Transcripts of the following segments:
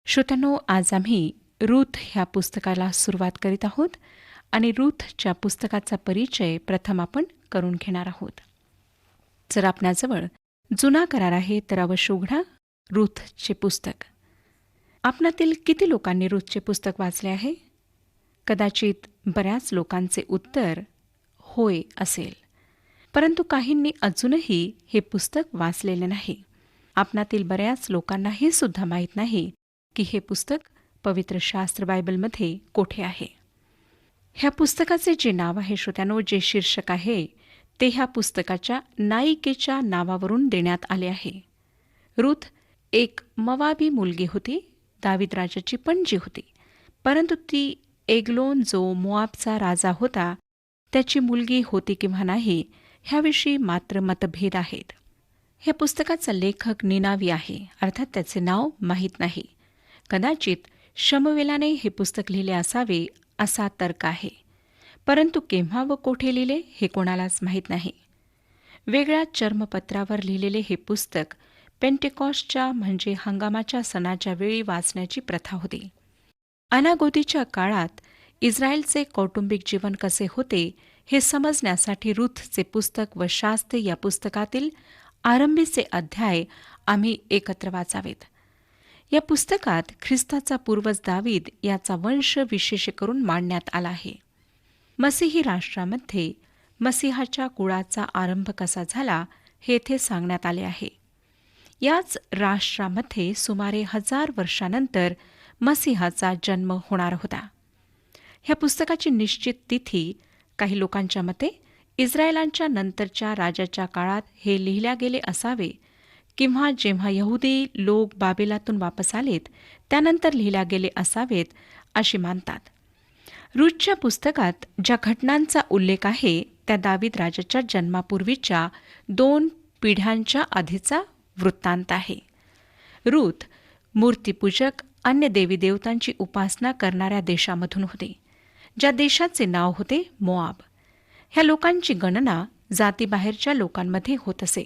श्रोत्यांनो, आज आम्ही रूथ ह्या पुस्तकाला सुरुवात करीत आहोत आणि रूथच्या पुस्तकाचा परिचय प्रथम आपण करून घेणार आहोत. जर आपणाजवळ जुना करार आहे तर अवश्य उघडा रूथचे पुस्तक. आपणातील किती लोकांनी रूथचे पुस्तक वाचले आहे? कदाचित बऱ्याच लोकांचे उत्तर होय असेल, परंतु काहींनी अजूनही हे पुस्तक वाचलेले नाही. आपणातील बऱ्याच लोकांना हे सुद्धा माहीत नाही की हे पुस्तक पवित्र शास्त्र बायबलमध्ये कोठे आहे. ह्या पुस्तकाचे जे नाव आहे श्रोत्यानो, जे शीर्षक आहे ते ह्या पुस्तकाच्या नायिकेच्या नावावरून देण्यात आले आहे. रूथ एक मवाबी मुलगी होती, दावीद राजाची पणजी होती, परंतु ती एग्लोन जो मोआबचा राजा होता त्याची मुलगी होती किंवा नाही ह्याविषयी मात्र मतभेद आहेत. ह्या पुस्तकाचा लेखक निनावी आहे, अर्थात त्याचे नाव माहीत नाही. कदाचित शमवेलाने हे पुस्तक लिहिले असावे असा तर्क आहे, परंतु केव्हा व कोठे लिहिले हे कोणालाच माहीत नाही. वेगळ्या चर्मपत्रावर लिहिलेले हे पुस्तक पेंटेकॉस्टच्या म्हणजे हंगामाच्या सणाच्या वेळी वाचण्याची प्रथा होती. अनागोदीच्या काळात इस्रायलचे कौटुंबिक जीवन कसे होते हे समजण्यासाठी रूथचे पुस्तक व शास्त्री या पुस्तकातील आरंभीचे अध्याय आम्ही एकत्र वाचावेत. या पुस्तकात ख्रिस्ताचा पूर्वज दावीद याचा वंश विशेष करून मांडण्यात आला आहे. मसीही राष्ट्रामध्ये मसीहाच्या कुळाचा आरंभ कसा झाला हे येथे सांगण्यात आले आहे. याच राष्ट्रामध्ये सुमारे 1000 वर्षानंतर मसीहाचा जन्म होणार होता. ह्या पुस्तकाची निश्चित तिथी काही लोकांच्या मते इस्रायलांच्या नंतरच्या राजाच्या काळात हे लिहिल्या गेले असावे किंवा जेव्हा यहुदी लोक बाबेलातून वापस आलेत त्यानंतर लिहिल्या गेले असावेत अशी मानतात. रूथच्या पुस्तकात ज्या घटनांचा उल्लेख आहे त्या दावीद राजाच्या जन्मापूर्वीच्या 2 पिढ्यांच्या आधीचा वृत्तांत आहे. रूथ मूर्तिपूजक अन्य देवी देवतांची उपासना करणाऱ्या देशामधून होते, ज्या देशाचे नाव होते मोआब. ह्या लोकांची गणना जातीबाहेरच्या लोकांमध्ये होत असे,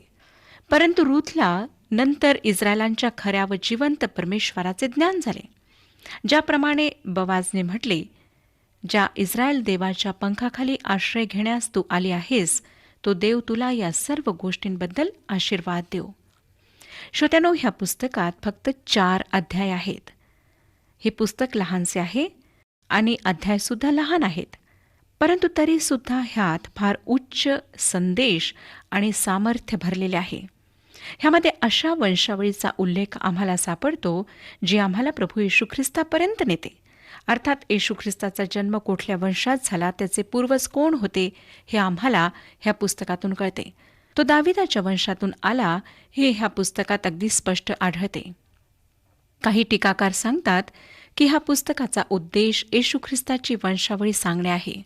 परंतु रूथला नंतर इस्रायलांच्या खऱ्या व जिवंत परमेश्वराचे ज्ञान झाले. ज्याप्रमाणे बवाजने म्हटले, ज्या इस्रायल देवाच्या पंखाखाली आश्रय घेण्यास तू आली आहेस तो देव तुला या सर्व गोष्टींबद्दल आशीर्वाद देव. श्रोत्यानो, ह्या पुस्तकात फक्त 4 अध्याय आहेत. हे पुस्तक लहानसे आहे आणि अध्यायसुद्धा लहान आहेत, परंतु तरीसुद्धा ह्यात फार उच्च संदेश आणि सामर्थ्य भरलेले आहे. ह्यामध्ये अशा वंशावळीचा उल्लेख आम्हाला सापडतो जी आम्हाला प्रभू येशू ख्रिस्तापर्यंत नेते. अर्थात येशू ख्रिस्ताचा जन्म कुठल्या वंशात झाला, त्याचे पूर्वज कोण होते हे आम्हाला ह्या पुस्तकातून कळते. तो दाविदाच्या वंशातून आला हे ह्या पुस्तकात अगदी स्पष्ट आढळते. काही टीकाकार सांगतात की ह्या पुस्तकाचा उद्देश येशू ख्रिस्ताची वंशावळी सांगणे आहे.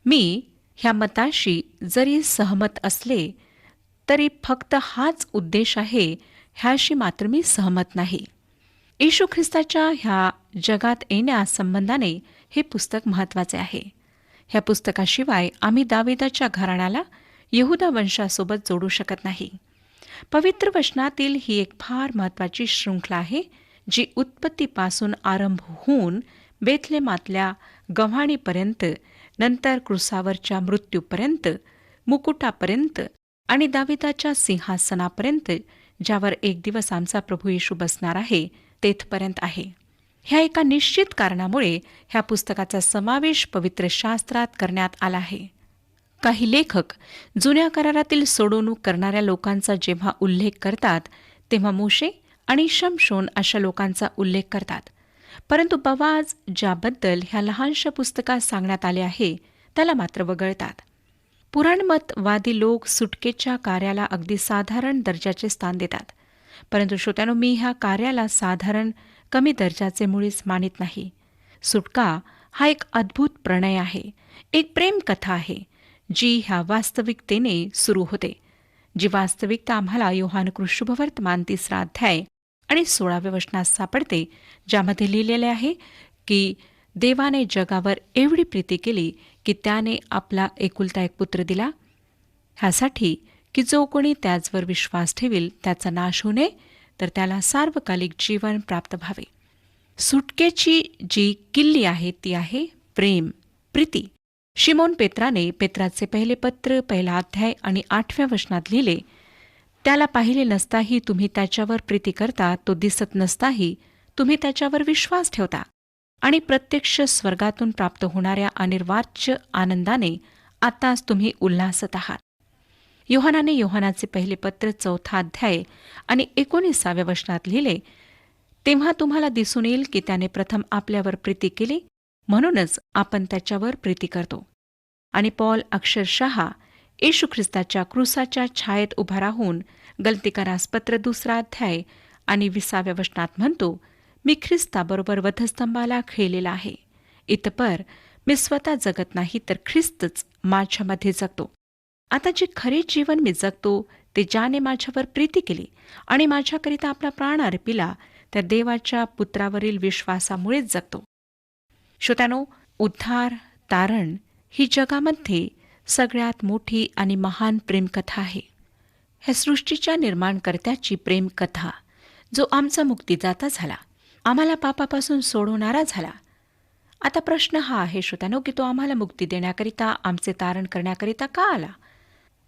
मी ह्या मताशी जरी सहमत असले तरी फक्त हाच उद्देश आहे ह्याशी मात्र मी सहमत नाही. येशू ख्रिस्ताच्या ह्या जगात येण्यासंबंधाने हे पुस्तक महत्त्वाचे आहे. ह्या पुस्तकाशिवाय आम्ही दाविदाच्या घराण्याला यहुदा वंशासोबत जोडू शकत नाही. पवित्र वचनातील ही एक फार महत्त्वाची शृंखला आहे जी उत्पत्तीपासून आरंभ होऊन बेथलेमातल्या गव्हाणीपर्यंत, नंतर क्रुसावरच्या मृत्यूपर्यंत, मुकुटापर्यंत आणि दाविदाच्या सिंहासनापर्यंत, ज्यावर एक दिवस आमचा प्रभू येशू बसणार आहे, तेथपर्यंत आहे. ह्या एका निश्चित कारणामुळे ह्या पुस्तकाचा समावेश पवित्र शास्त्रात करण्यात आला आहे. काही लेखक जुन्या करारातील सोडवणूक करणाऱ्या लोकांचा जेव्हा उल्लेख करतात तेव्हा मोशे आणि शमशोन अशा लोकांचा उल्लेख करतात, परंतु बवाज ज्याबद्दल ह्या लहानशा पुस्तकात सांगण्यात आले आहे त्याला मात्र वगळतात. पुराणमतवादी लोक सुटकेच्या कार्याला अगदी साधारण दर्जाचे स्थान देतात, परंतु श्रोत्यानो, मी ह्या कार्याला साधारण कमी दर्जाचे मुळीच मानित नाही. सुटका हा एक अद्भुत प्रणय आहे, एक प्रेमकथा आहे जी ह्या वास्तविकतेने सुरू होते, जी वास्तविकता आम्हाला योहान शुभवर्तमान 3 अध्याय आणि 16व्या वचनात सापडते, ज्यामध्ये लिहिलेले आहे की देवाने जगावर एवढी प्रीती केली की त्याने आपला एकुलता एक पुत्र दिला, ह्यासाठी की जो कोणी त्याचवर विश्वास ठेवील त्याचा नाश होऊ नये, तर त्याला सार्वकालिक जीवन प्राप्त व्हावे. सुटकेची जी किल्ली आहे ती आहे प्रेम, प्रीती. शिमोन पेत्राने पेत्राचे पहिले पत्र 1 अध्याय आणि 8व्या वचनात लिहिले, त्याला पाहिले नसताही तुम्ही त्याच्यावर प्रीती करता, तो दिसत नसताही तुम्ही त्याच्यावर विश्वास ठेवता आणि प्रत्यक्ष स्वर्गातून प्राप्त होणाऱ्या अनिर्वाच्य आनंदाने आताच तुम्ही उल्हासत आहात. योहानाने योहानाचे पहिले पत्र 4 अध्याय आणि 19व्या वचनात लिहिले, तेव्हा तुम्हाला दिसून येईल की त्याने प्रथम आपल्यावर प्रीती केली, म्हणूनच आपण त्याच्यावर प्रीती करतो. आणि पॉल अक्षरशः येशू ख्रिस्ताच्या क्रूसाच्या छायेत उभा राहून गलतीकारास पत्र 2 अध्याय आणि 20व्या वचनात म्हणतो, मी ख्रिस्ताबरोबर वधस्तंभाला खिळलेला आहे. इतपर मी स्वतः जगत नाही, तर ख्रिस्तच माझ्यामध्ये जगतो. आता जे खरे जीवन मी जगतो ते ज्याने माझ्यावर प्रीती केली आणि माझ्याकरिता आपला प्राण अर्पिला, त्या देवाच्या पुत्रावरील विश्वासामुळेच जगतो. श्रोत्यानो, उद्धार, तारण ही जगामध्ये सगळ्यात मोठी आणि महान प्रेमकथा आहे. ह्या सृष्टीच्या निर्माणकर्त्याची प्रेमकथा, जो आमचा मुक्तिदाता झाला, आम्हाला पापापासून सोडवणारा झाला. आता प्रश्न हा आहे श्रोत्यानो, की तो आम्हाला मुक्ती देण्याकरिता, आमचे तारण करण्याकरिता का आला?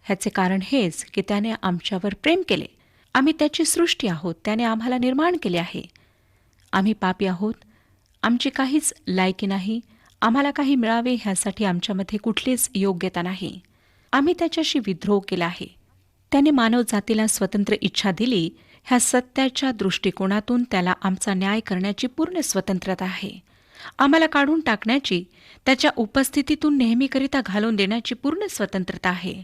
ह्याचे कारण हेच की त्याने आमच्यावर प्रेम केले. आम्ही त्याची सृष्टी आहोत, त्याने आम्हाला निर्माण केले आहे. आम्ही पापी आहोत, आमची काहीच लायकी नाही, आम्हाला काही मिळावे ह्यासाठी आमच्यामध्ये कुठलीच योग्यता नाही. आम्ही त्याच्याशी विद्रोह केला आहे. त्याने मानवजातीला स्वतंत्र इच्छा दिली. ह्या सत्याच्या दृष्टिकोनातून त्याला आमचा न्याय करण्याची पूर्ण स्वतंत्रता आहे. आम्हाला काढून टाकण्याची, त्याच्या उपस्थितीतून नेहमीकरिता घालून देण्याची पूर्ण स्वतंत्रता आहे.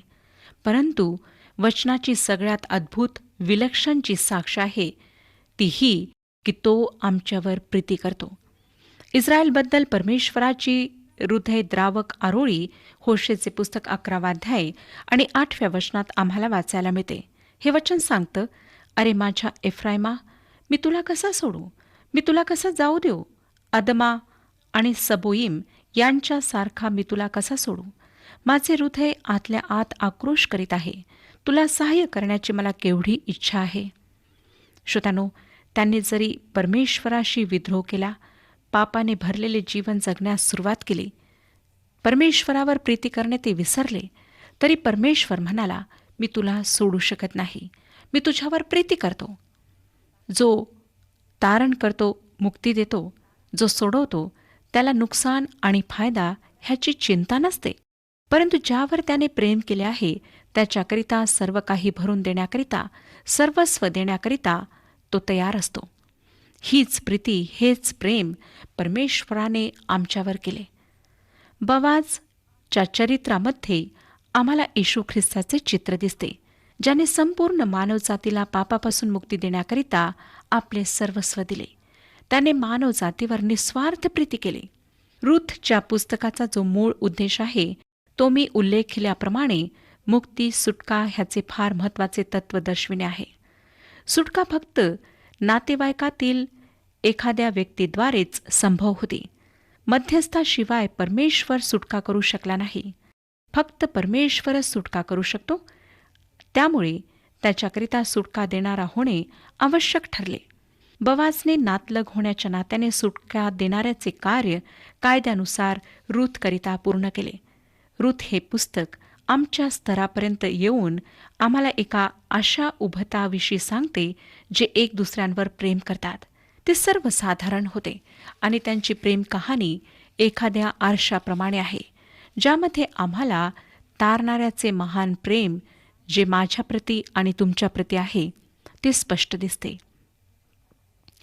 परंतु वचनाची सगळ्यात अद्भुत, विलक्षण जी साक्ष आहे ती ही की तो आमच्यावर प्रीती करतो. इस्रायलबद्दल परमेश्वराची हृदयद्रावक आरोळी होशेचे पुस्तक 11 अध्याय आणि 8व्या वचनात आम्हाला वाचायला मिळते. हे वचन सांगतं, अरे माझ्या एफ्रायमा, मी तुला कसा सोडू? मी तुला कसा जाऊ देऊ? अदमा आणि सबोईम यांच्यासारखा मी तुला कसा सोडू? माझे हृदय आतल्या आत आक्रोश करीत आहे. तुला सहाय्य करण्याची मला केवढी इच्छा आहे. श्रोत्यानो, त्यांनी जरी परमेश्वराशी विद्रोह केला, पापाने भरलेले जीवन जगण्यास सुरुवात केली, परमेश्वरावर प्रीती करणे ते विसरले, तरी परमेश्वर म्हणाला, मी तुला सोडू शकत नाही. मी तुझ्यावर प्रीती करतो. जो तारण करतो, मुक्ती देतो, जो सोडवतो, त्याला नुकसान आणि फायदा ह्याची चिंता नसते. परंतु ज्यावर त्याने प्रेम केले आहे, त्याच्याकरिता सर्व काही भरून देण्याकरिता, सर्वस्व देण्याकरिता तो तयार असतो. हीच प्रीती, हेच प्रेम परमेश्वराने आमच्यावर केले. बवाजच्या चरित्रामध्ये आम्हाला येशू ख्रिस्ताचे चित्र दिसते, ज्याने संपूर्ण मानवजातीला पापापासून मुक्ती देण्याकरिता आपले सर्वस्व दिले. त्याने मानवजातीवर निस्वार्थ प्रीती केली. रूथच्या पुस्तकाचा जो मूळ उद्देश आहे तो मी उल्लेख केल्याप्रमाणे मुक्ती, सुटका ह्याचे फार महत्त्वाचे तत्त्व दर्शविणे आहे. सुटका फक्त नातेवाईकातील एखाद्या व्यक्तीद्वारेच संभव होती. मध्यस्थाशिवाय परमेश्वर सुटका करू शकला नाही. फक्त परमेश्वरच सुटका करू शकतो. त्यामुळे त्याच्याकरिता सुटका देणारा होणे आवश्यक ठरले. बवाजने नातलग होण्याच्या नात्याने सुटका देणाऱ्याचे कार्य कायद्यानुसार रूथकरिता पूर्ण केले. रूथ हे पुस्तक आमच्या स्तरापर्यंत येऊन आम्हाला एका अशा उभताविषयी सांगते जे एक दुसऱ्यांवर प्रेम करतात. ते सर्वसाधारण होते आणि त्यांची प्रेम कहाणी एखाद्या आरशाप्रमाणे आहे, ज्यामध्ये आम्हाला तारणाऱ्याचे महान प्रेम जे माझ्याप्रती आणि तुमच्याप्रती आहे ते स्पष्ट दिसते.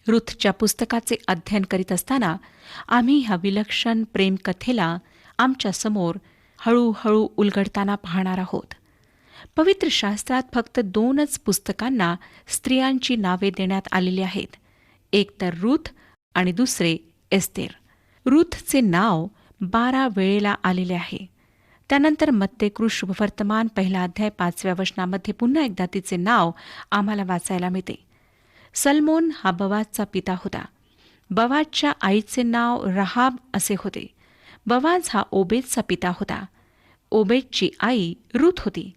रूथच्या पुस्तकाचे अध्ययन करीत असताना आम्ही ह्या विलक्षण प्रेमकथेला आमच्यासमोर हळूहळू उलगडताना पाहणार आहोत. पवित्र शास्त्रात फक्त 2च पुस्तकांना स्त्रियांची नावे देण्यात आलेली आहेत. एक तर रूथ आणि दुसरे एस्तेर. रूथचे नाव 12 वेळेला आलेले आहे. त्यानंतर मत्तेकृ शुभवर्तमान 1 अध्याय 5व्या वचनामध्ये पुन्हा एकदा तिचे नाव आम्हाला वाचायला मिळते. सलमोन हा बवाजचा पिता होता. बवाजच्या आईचे नाव रहाब असे होते. बवाज हा ओबेदचा पिता होता. ओबेदची आई रूथ होती.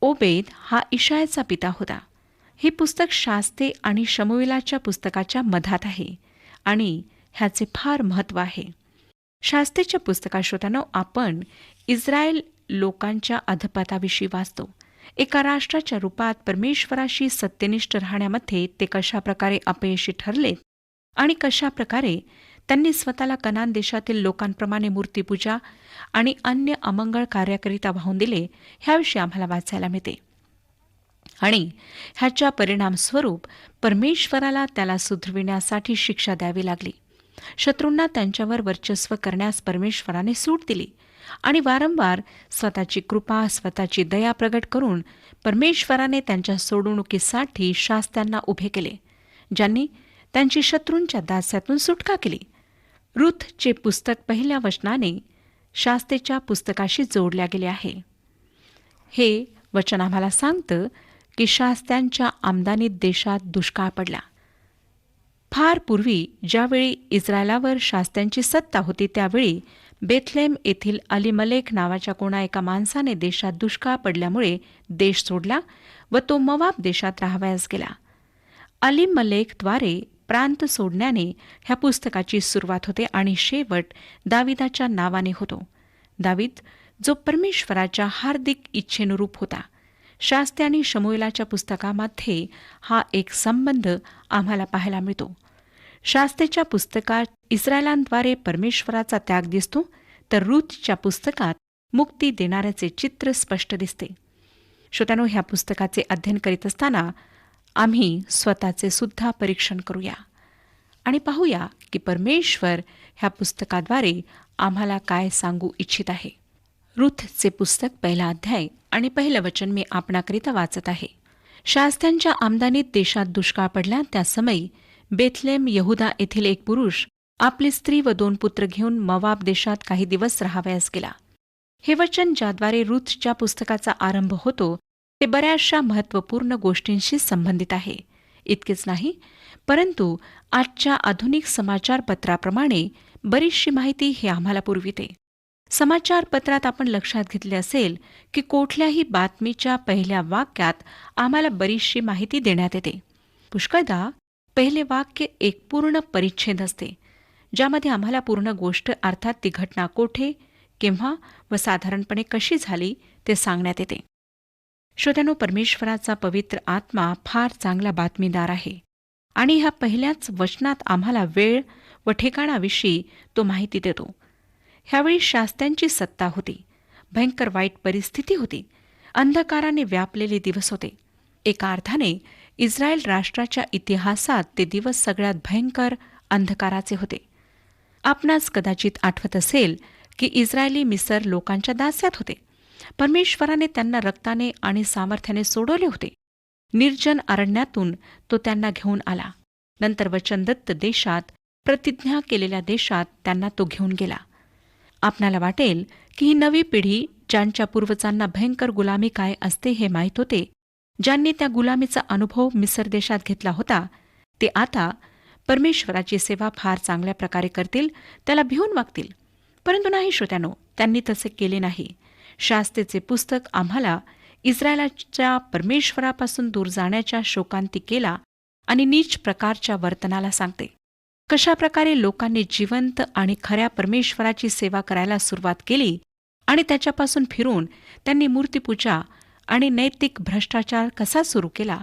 ओबेद हा इशायाचा पिता होता. हे पुस्तक शास्ते आणि शमूएलाच्या पुस्तकाच्या मधात आहे आणि ह्याचे फार महत्त्व आहे. शास्त्रीच्या पुस्तकात श्रोत्यानो, आपण इस्रायल लोकांच्या अधपताविषयी वाचतो. एका राष्ट्राच्या रूपात परमेश्वराशी सत्यनिष्ठ राहण्यामध्ये ते कशाप्रकारे अपयशी ठरलेत आणि कशाप्रकारे त्यांनी स्वतःला कनान देशातील लोकांप्रमाणे मूर्तीपूजा आणि अन्य अमंगळ कार्याकरिता वाहून दिले, ह्याविषयी आम्हाला वाचायला मिळते. आणि ह्याच्या परिणामस्वरूप परमेश्वराला त्याला सुधरविण्यासाठी शिक्षा द्यावी लागली. शत्रूंना त्यांच्यावर वर्चस्व करण्यास परमेश्वराने सूट दिली आणि वारंवार स्वतःची कृपा, स्वतःची दया प्रगट करून परमेश्वराने त्यांच्या सोडवणुकीसाठी शास्त्यांना उभे केले, ज्यांनी त्यांची शत्रूंच्या दास्यातून सुटका केली. रूथचे पुस्तक पहिल्या वचनाने शास्त्रेच्या पुस्तकाशी जोडल्या गेले आहे. हे वचन आम्हाला सांगतं की शास्त्यांच्या आमदानीत देशात दुष्काळ पडला. फार पूर्वी ज्यावेळी इस्रायलावर शास्त्यांची सत्ता होती, त्यावेळी बेथलेम येथील अलीमलेक नावाच्या कोणा एका माणसाने देशात दुष्काळ पडल्यामुळे देश सोडला व तो मोवाब देशात राहावयास गेला. अलीमलेकद्वारे प्रांत सोडण्याने ह्या पुस्तकाची सुरुवात होते आणि शेवट दाविदाच्या नावाने होतो. दावीद जो परमेश्वराच्या हार्दिक इच्छेनुरूप होता. शास्त्री आणि शमूएलाच्या पुस्तकामध्ये हा एक संबंध आम्हाला पाहायला मिळतो. शास्त्रेच्या पुस्तकात इस्रायलांद्वारे परमेश्वराचा त्याग दिसतो, तर रूथच्या पुस्तकात मुक्ती देणाऱ्याचे चित्र स्पष्ट दिसते. श्रोत्यानो, ह्या पुस्तकाचे अध्ययन करीत असताना आम्ही स्वतःचे सुद्धा परीक्षण करूया आणि पाहूया की परमेश्वर ह्या पुस्तकाद्वारे आम्हाला काय सांगू इच्छित आहे. रूथचे पुस्तक पहिला अध्याय आणि पहिलं वचन मी आपणाकरिता वाचत आहे. शास्त्यांच्या आमदानीत देशात दुष्काळ पडला. त्या समयी बेथलेम यहुदा येथील एक पुरुष आपली स्त्री व 2 पुत्र घेऊन मोवाब देशात काही दिवस राहावयास गेला. हे वचन ज्याद्वारे रूथच्या पुस्तकाचा आरंभ होतो ते बऱ्याचशा महत्त्वपूर्ण गोष्टींशी संबंधित आहे. इतकेच नाही, परंतु आजच्या आधुनिक समाचारपत्राप्रमाणे बरीचशी माहिती हे आम्हाला पुरविते. समाचारपत्रात आपण लक्षात घेतले असेल की कुठल्याही बातमीच्या पहिल्या वाक्यात आम्हाला बरीचशी माहिती देण्यात येते. पुष्कळदा पहिले वाक्य एक पूर्ण परिच्छेद असते, ज्यामध्ये आम्हाला पूर्ण गोष्ट, अर्थात ती घटना कोठे, केव्हा व साधारणपणे कशी झाली ते सांगण्यात येते. श्रोत्यानो, परमेश्वराचा पवित्र आत्मा फार चांगला बातमीदार आहे आणि ह्या पहिल्याच वचनात आम्हाला वेळ व ठिकाणाविषयी तो माहिती देतो. ह्यावेळी शास्त्यांची सत्ता होती. भयंकर वाईट परिस्थिती होती. अंधकाराने व्यापलेले दिवस होते. एका अर्थाने इस्रायल राष्ट्राच्या इतिहासात ते दिवस सगळ्यात भयंकर अंधकाराचे होते. आपणास कदाचित आठवत असेल की इस्रायली मिसर लोकांच्या दास्यात होते. परमेश्वराने त्यांना रक्ताने आणि सामर्थ्याने सोडवले होते. निर्जन अरण्यातून तो त्यांना घेऊन आला. नंतर वचनदत्त देशात, प्रतिज्ञा केलेल्या देशात त्यांना तो घेऊन गेला. आपणाला वाटेल की ही नवी पिढी, ज्यांच्या पूर्वजांना भयंकर गुलामी काय असते हे माहीत होते, ज्यांनी त्या गुलामीचा अनुभव मिसर देशात घेतला होता, ते आता परमेश्वराची सेवा फार चांगल्या प्रकारे करतील, त्याला भिवून वागतील. परंतु नाही श्रोत्यानो, त्यांनी तसे केले नाही. शास्त्रेचे पुस्तक आम्हाला इस्रायलाच्या परमेश्वरापासून दूर जाण्याच्या शोकांतिकेला आणि नीच प्रकारच्या वर्तनाला सांगते. कशाप्रकारे लोकांनी जिवंत आणि खऱ्या परमेश्वराची सेवा करायला सुरुवात केली आणि त्याच्यापासून फिरून त्यांनी मूर्तीपूजा आणि नैतिक भ्रष्टाचार कसा सुरू केला,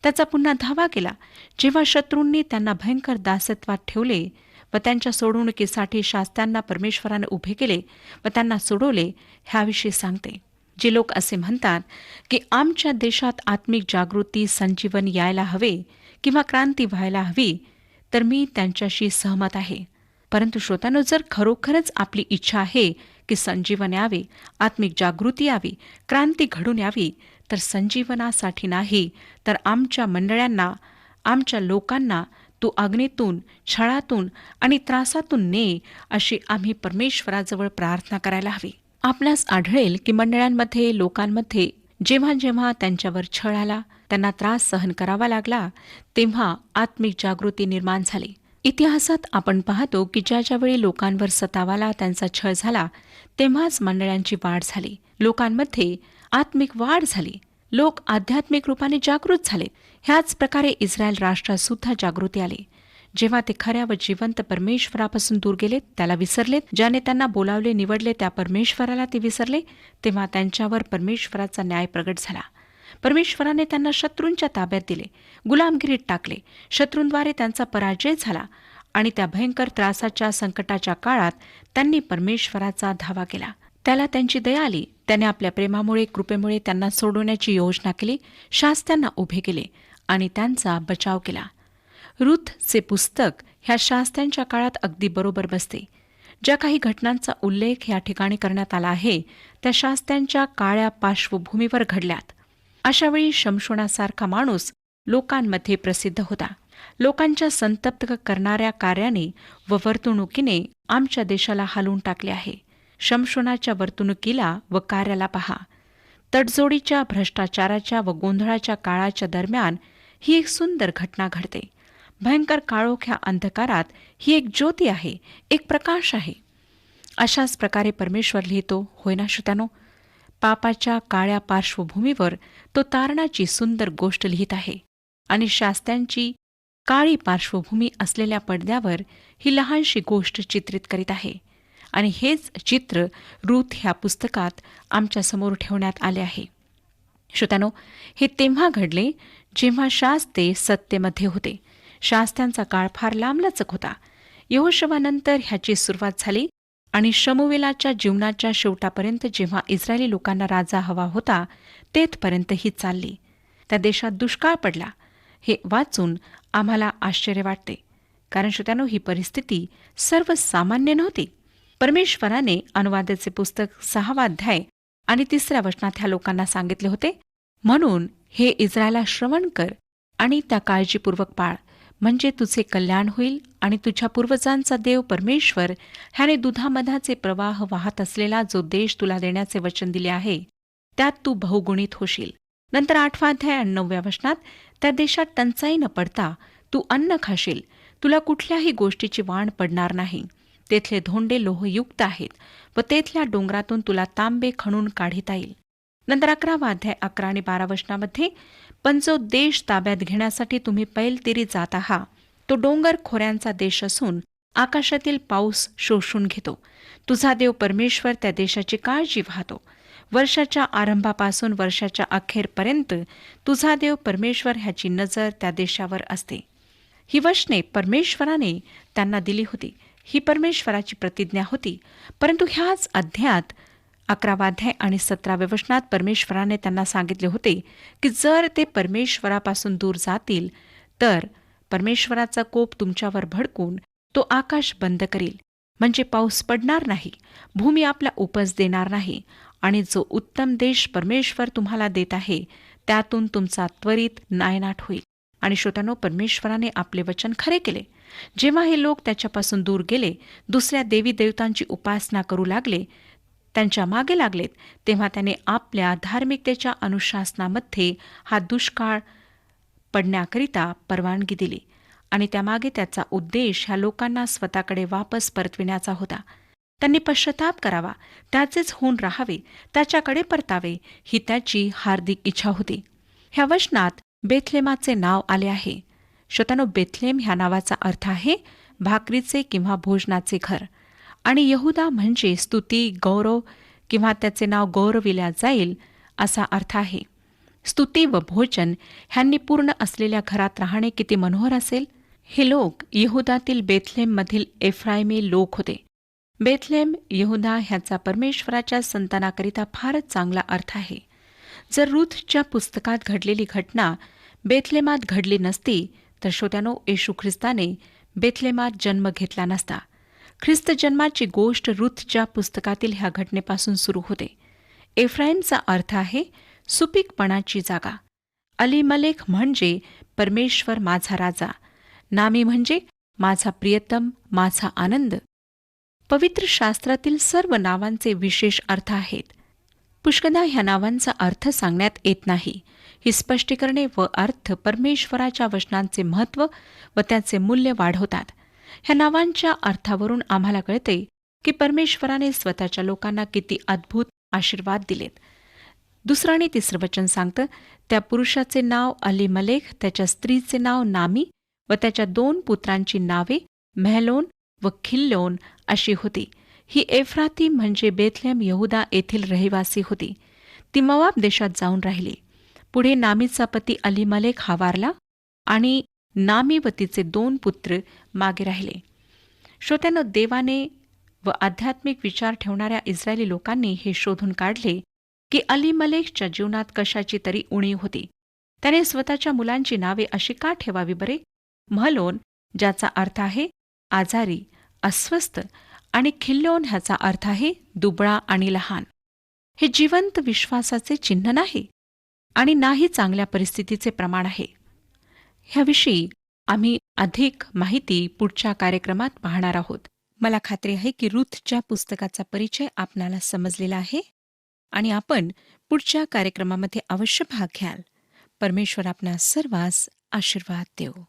त्याचा पुन्हा धावा केला, जेव्हा शत्रूंनी त्यांना भयंकर दासत्वात ठेवले व त्यांच्या सोडवणुकीसाठी शास्त्यांना परमेश्वराने उभे केले व त्यांना सोडवले, ह्याविषयी सांगते. जे लोक असे म्हणतात की आमच्या देशात आत्मिक जागृती, संजीवन यायला हवे किंवा क्रांती व्हायला हवी, तर मी त्यांच्याशी सहमत आहे. परंतु श्रोत्यानो, जर खरोखरच आपली इच्छा आहे की संजीवन यावे, आत्मिक जागृती यावी, क्रांती घडून यावी, तर संजीवनासाठी नाही, तर आमच्या मंडळांना, आमच्या लोकांना तू अग्नीतून, छळातून आणि त्रासातून ने, अशी आम्ही परमेश्वराजवळ प्रार्थना करायला हवी. आपणास आढळेल की मंडळांमध्ये, लोकांमध्ये जेव्हा जेव्हा त्यांच्यावर छळ आला, त्यांना त्रास सहन करावा लागला, तेव्हा आत्मिक जागृती निर्माण झाली. इतिहासात आपण पाहतो की ज्यावेळी लोकांवर सतावाला, त्यांचा छळ झाला, तेव्हाच मंडळांची वाढ झाली, लोकांमध्ये आत्मिक वाढ झाली, लोक आध्यात्मिक रूपाने जागृत झाले. ह्याच प्रकारे इस्रायल राष्ट्रात सुद्धा जागृती आली. जेव्हा ते खऱ्या व जिवंत परमेश्वरापासून दूर गेलेत, त्याला विसरलेत, ज्याने त्यांना बोलावले निवडले त्या परमेश्वराला ते विसरले, तेव्हा त्यांच्यावर परमेश्वराचा न्याय प्रगट झाला. परमेश्वराने त्यांना शत्रूंच्या ताब्यात दिले, गुलामगिरीत टाकले. शत्रूंद्वारे त्यांचा पराजय झाला आणि त्या भयंकर त्रासाच्या संकटाच्या काळात त्यांनी परमेश्वराचा धावा केला. त्याला त्यांची दया आली. त्याने आपल्या प्रेमामुळे, कृपेमुळे त्यांना सोडवण्याची योजना केली, शास्त्यांना उभे केले आणि त्यांचा बचाव केला. रूथचे पुस्तक ह्या शास्त्यांच्या काळात अगदी बरोबर बसते. ज्या काही घटनांचा उल्लेख या ठिकाणी करण्यात आला आहे त्या शास्त्यांच्या काळ्या पार्श्वभूमीवर घडल्यात. अशावेळी शमशोनासारखा माणूस लोकांमध्ये प्रसिद्ध होता. लोकांच्या संतप्त करणाऱ्या कार्याने व वर्तणुकीने आमच्या देशाला हलवून टाकले आहे. शमशोनाच्या वर्तणुकीला व कार्याला पहा. तडजोडीच्या, भ्रष्टाचाराच्या व गोंधळाच्या काळाच्या दरम्यान ही एक सुंदर घटना घडते. भयंकर काळोख्या अंधकारात ही एक ज्योती आहे, एक प्रकाश आहे. अशाच प्रकारे परमेश्वर लिहितो, होय ना श्रोत्यानो? पापाच्या काळ्या पार्श्वभूमीवर तो तारणाची सुंदर गोष्ट लिहित आहे आणि शास्त्यांची काळी पार्श्वभूमी असलेल्या पडद्यावर ही लहानशी गोष्ट चित्रित करीत आहे. आणि हेच चित्र रूथ ह्या पुस्तकात आमच्यासमोर ठेवण्यात आले आहे. श्रोत्यानो, हे तेव्हा घडले जेव्हा शास्ते सत्तेमध्ये होते. शास्त्यांचा काळ फार लांबलचक होता. यहोशवानंतर ह्याची सुरुवात झाली आणि शमूवेलाच्या जीवनाच्या शेवटापर्यंत जेव्हा इस्रायली लोकांना राजा हवा होता तेथपर्यंत ही चालली. त्या देशात दुष्काळ पडला. हे वाचून आम्हाला आश्चर्य वाटते, कारण श्रोत्यानो, ही परिस्थिती सर्वसामान्य नव्हती. परमेश्वराने अनुवादाचे पुस्तक 6 अध्याय आणि 3 वचनात ह्या लोकांना सांगितले होते, म्हणून हे इस्रायला श्रवण कर आणि त्या काळजीपूर्वक पाळ, म्हणजे तुझे कल्याण होईल आणि तुझ्या पूर्वजांचा देव परमेश्वर ह्याने दुधामधाचे प्रवाह वाहत असलेला जो देश तुला देण्याचे वचन दिले आहे त्यात तू बहुगुणित होशील. नंतर 8 अध्याय आणि 9 वचनात, त्या देशात टंचाई न पडता तू अन्न खाशील, तुला कुठल्याही गोष्टीची वाण पडणार नाही. तेथले धोंडे लोहयुक्त आहेत व तेथल्या डोंगरातून तुला तांबे खणून काढिता येईल. नंतर 11 अध्याय 11 आणि 12 वचनामध्ये, पण जो देश ताब्यात घेण्यासाठी तुम्ही पैलतीरी जात आहात तो डोंगर खोऱ्यांचा देश असून आकाशातील पाऊस शोषून घेतो. तुझा देव परमेश्वर त्या देशाची काळजी वाहतो. वर्षाच्या आरंभापासून वर्षाच्या अखेरपर्यंत तुझा देव परमेश्वर ह्याची नजर त्या देशावर असते. ही वचने परमेश्वराने त्यांना दिली होती. ही परमेश्वराची प्रतिज्ञा होती. परंतु ह्याच अध्यायात 11 अध्याय आणि 17 वचनात परमेश्वराने त्यांना सांगितले होते की जर ते परमेश्वरापासून दूर जातील तर परमेश्वराचा कोप तुमच्यावर भडकून तो आकाश बंद करील, म्हणजे पाऊस पडणार नाही, भूमी आपला उपज देणार नाही आणि जो उत्तम देश परमेश्वर तुम्हाला देत आहे त्यातून तुमचा त्वरित नायनाट होईल. आणि श्रोत्यानो, परमेश्वराने आपले वचन खरे केले. जेव्हा हे लोक त्याच्यापासून दूर गेले, दुसऱ्या देवी देवतांची उपासना करू लागले, त्यांच्या मागे लागलेत, तेव्हा त्याने आपल्या धार्मिकतेच्या अनुशासनामध्ये हा दुष्काळ पडण्याकरिता परवानगी दिली आणि त्यामागे त्याचा उद्देश ह्या लोकांना स्वतःकडे वापस परतविण्याचा होता. त्यांनी पश्चाताप करावा, त्याचेच होऊन राहावे, त्याच्याकडे परतावे, ही त्याची हार्दिक इच्छा होती. ह्या वचनात बेथलेमाचे नाव आले आहे. श्रोत्यानो, बेथलेम ह्या नावाचा अर्थ आहे भाकरीचे किंवा भोजनाचे घर, आणि यहुदा म्हणजे स्तुती, गौरव किंवा त्याचे नाव गौरविल्या जाईल असा अर्थ आहे. स्तुती व भोजन ह्यांनी पूर्ण असलेल्या घरात राहणे किती मनोहर असेल. हे लोक यहुदातील बेथलेममधील एफ्रायमी लोक होते. बेथलेम, यहुदा ह्याचा परमेश्वराच्या संतानाकरिता फारच चांगला अर्थ आहे. जर रूथच्या पुस्तकात घडलेली घटना बेथलेमात घडली नसती तर श्रोत्यानो, येशू ख्रिस्ताने बेथलेमात जन्म घेतला नसता. ख्रिस्त जन्माची गोष्ट रूथच्या पुस्तकातील ह्या घटनेपासून सुरू होते. एफ्राईमचा अर्थ आहे सुपीकपणाची जागा. अलीमलेख म्हणजे परमेश्वर माझा राजा. नामी म्हणजे माझा प्रियतम, माझा आनंद. पवित्र शास्त्रातील सर्व नावांचे विशेष अर्थ आहेत. पुष्कदा ह्या नावांचा अर्थ सांगण्यात येत नाही. ही स्पष्टीकरणे व अर्थ परमेश्वराच्या वचनांचे महत्त्व व त्याचे मूल्य वाढवतात. ह्या नावांच्या अर्थावरून आम्हाला कळते की परमेश्वराने स्वतःच्या लोकांना किती अद्भुत आशीर्वाद दिलेत. 2 आणि 3 वचन सांगतं, त्या पुरुषाचे नाव अलीमलेख, त्याच्या स्त्रीचे नाव नामी व त्याच्या 2 पुत्रांची नावे मेहलोन व खिल्लोन अशी होती. ही एफ्राती म्हणजे बेथलेम यहुदा येथील रहिवासी होती. ती मोआब देशात जाऊन राहिली. पुढे नामीचा पती अलीमलेक हा वारला आणि नामी व तिचे 2 पुत्र मागे राहिले. श्रोत्यानो, देवाने व आध्यात्मिक विचार ठेवणाऱ्या इस्रायली लोकांनी हे शोधून काढले की अलीमलेकच्या जीवनात कशाची तरी उणीव होती. त्याने स्वतःच्या मुलांची नावे अशी का ठेवावी बरे? महलोन, ज्याचा अर्थ आहे आजारी, अस्वस्थ, आणि खिल्लोन ह्याचा अर्थ आहे दुबळा आणि लहान. हे जिवंत विश्वासाचे चिन्ह नाही आणि नाही चांगल्या परिस्थितीचे प्रमाण आहे. ह्याविषयी आम्ही अधिक माहिती पुढच्या कार्यक्रमात पाहणार आहोत. मला खात्री आहे की रूथच्या पुस्तकाचा परिचय आपणाला समजलेला आहे आणि आपण पुढच्या कार्यक्रमामध्ये अवश्य भाग घ्याल. परमेश्वर आपणा सर्वांस आशीर्वाद देवो.